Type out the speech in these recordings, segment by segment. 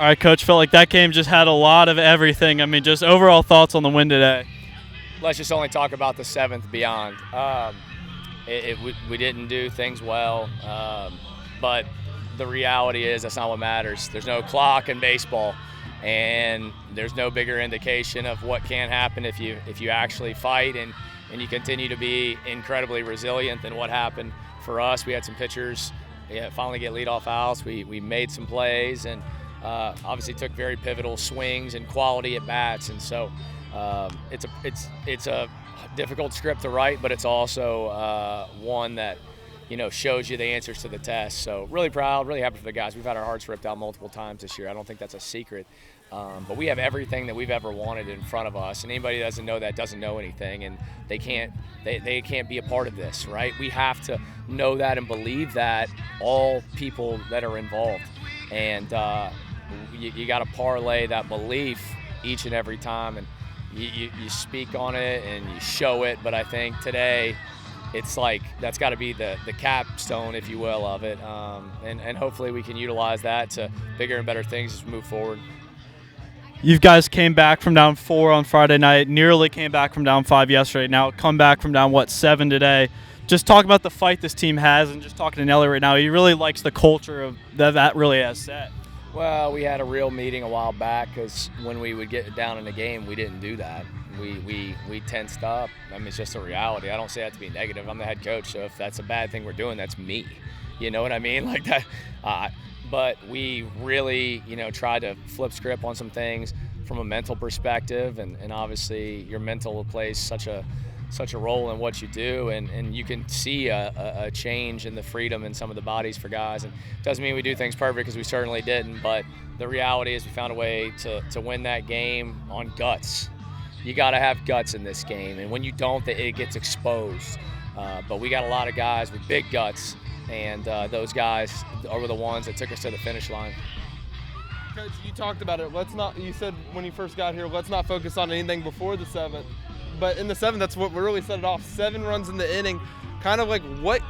All right, Coach, felt like that game just had a lot of everything. I mean, just overall thoughts on the win today. Let's just only talk about the seventh beyond. We didn't do things well, but the reality is that's not what matters. There's no clock in baseball, and there's no bigger indication of what can happen if you actually fight and you continue to be incredibly resilient than what happened for us. We had some pitchers finally get leadoff outs. We made some plays and obviously took very pivotal swings and quality at bats, and so it's a difficult script to write, but it's also one that shows you the answers to the test. So really proud, really happy for the guys. We've had our hearts ripped out multiple times this year. I don't think that's a secret, but we have everything that we've ever wanted in front of us, and anybody that doesn't know that doesn't know anything, and they can't be a part of this, right? We have to know that and believe that, all people that are involved, and you got to parlay that belief each and every time, and you speak on it and you show it. But I think today it's like that's got to be the capstone, if you will, of it, and hopefully we can utilize that to bigger and better things as we move forward. You guys came back from down 4 on Friday night, nearly came back from down 5 yesterday. Now come back from down 7 today. Just talk about the fight this team has, and just talking to Nelly right now, he really likes the culture of that really has set. Well, we had a real meeting a while back, because when we would get down in the game, we didn't do that. We tensed up. I mean, it's just a reality. I don't say that to be negative. I'm the head coach, so if that's a bad thing we're doing, that's me. You know what I mean? Like that. But we really, tried to flip script on some things from a mental perspective, and obviously your mental plays such a role in what you do, and you can see a change in the freedom in some of the bodies for guys. And it doesn't mean we do things perfect, because we certainly didn't, but the reality is we found a way to win that game on guts. You got to have guts in this game, and when you don't, it gets exposed. But we got a lot of guys with big guts, and those guys are the ones that took us to the finish line. Coach, you talked about it. You said when you first got here, let's not focus on anything before the 7th. But in the 7th, that's what really set it off. 7 runs in the inning. Kind of like what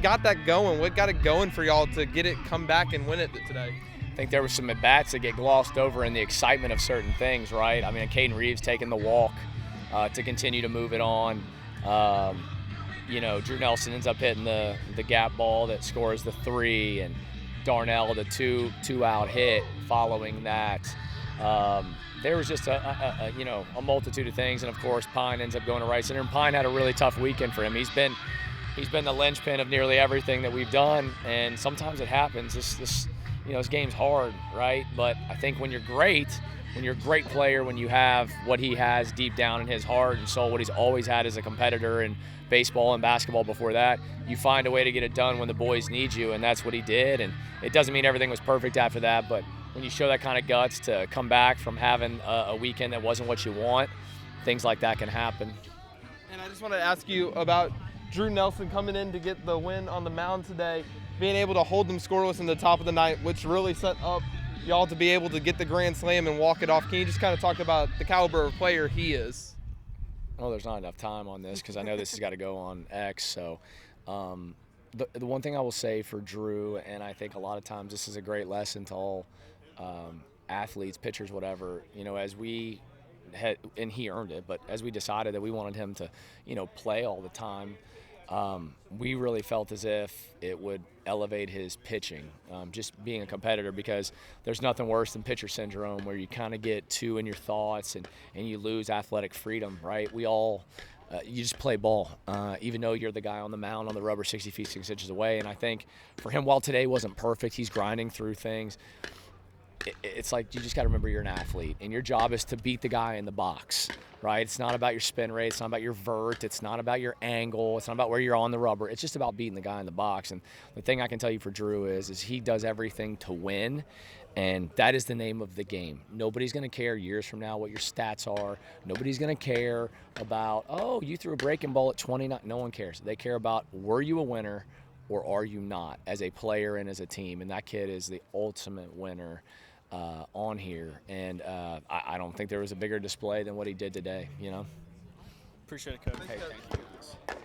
got that going? What got it going for y'all to get it come back and win it today? I think there were some at-bats that get glossed over in the excitement of certain things, right? I mean, Caden Reeves taking the walk to continue to move it on. Drew Nelson ends up hitting the gap ball that scores the 3, and Darnell the two-out hit following that. There was just a multitude of things, and of course Pine ends up going to right center. And Pine had a really tough weekend for him. He's been the linchpin of nearly everything that we've done, and sometimes it happens. This game's hard, right? But I think when you're a great player, when you have what he has deep down in his heart and soul, what he's always had as a competitor in baseball and basketball before that, you find a way to get it done when the boys need you, and that's what he did. And it doesn't mean everything was perfect after that, but when you show that kind of guts to come back from having a weekend that wasn't what you want, things like that can happen. And I just want to ask you about Drew Nelson coming in to get the win on the mound today, being able to hold them scoreless in the top of the ninth, which really set up y'all to be able to get the grand slam and walk it off. Can you just kind of talk about the caliber of player he is? Well, there's not enough time on this, because I know this has got to go on X. So the one thing I will say for Drew, and I think a lot of times this is a great lesson to all athletes, pitchers, whatever, as we had, and he earned it, but as we decided that we wanted him to, play all the time, we really felt as if it would elevate his pitching, just being a competitor, because there's nothing worse than pitcher syndrome, where you kind of get too in your thoughts and you lose athletic freedom, right? We all, you just play ball, even though you're the guy on the mound on the rubber 60 feet 6 inches away. And I think for him, while today wasn't perfect, he's grinding through things. It's like you just got to remember you're an athlete, and your job is to beat the guy in the box, right? It's not about your spin rate. It's not about your vert. It's not about your angle. It's not about where you're on the rubber. It's just about beating the guy in the box. And the thing I can tell you for Drew is he does everything to win, and that is the name of the game. Nobody's going to care years from now what your stats are. Nobody's going to care about, oh, you threw a breaking ball at 29. No one cares. They care about, were you a winner or are you not, as a player and as a team? And that kid is the ultimate winner on here, and I don't think there was a bigger display than what he did today. Appreciate it, Coach. Hey, thank you.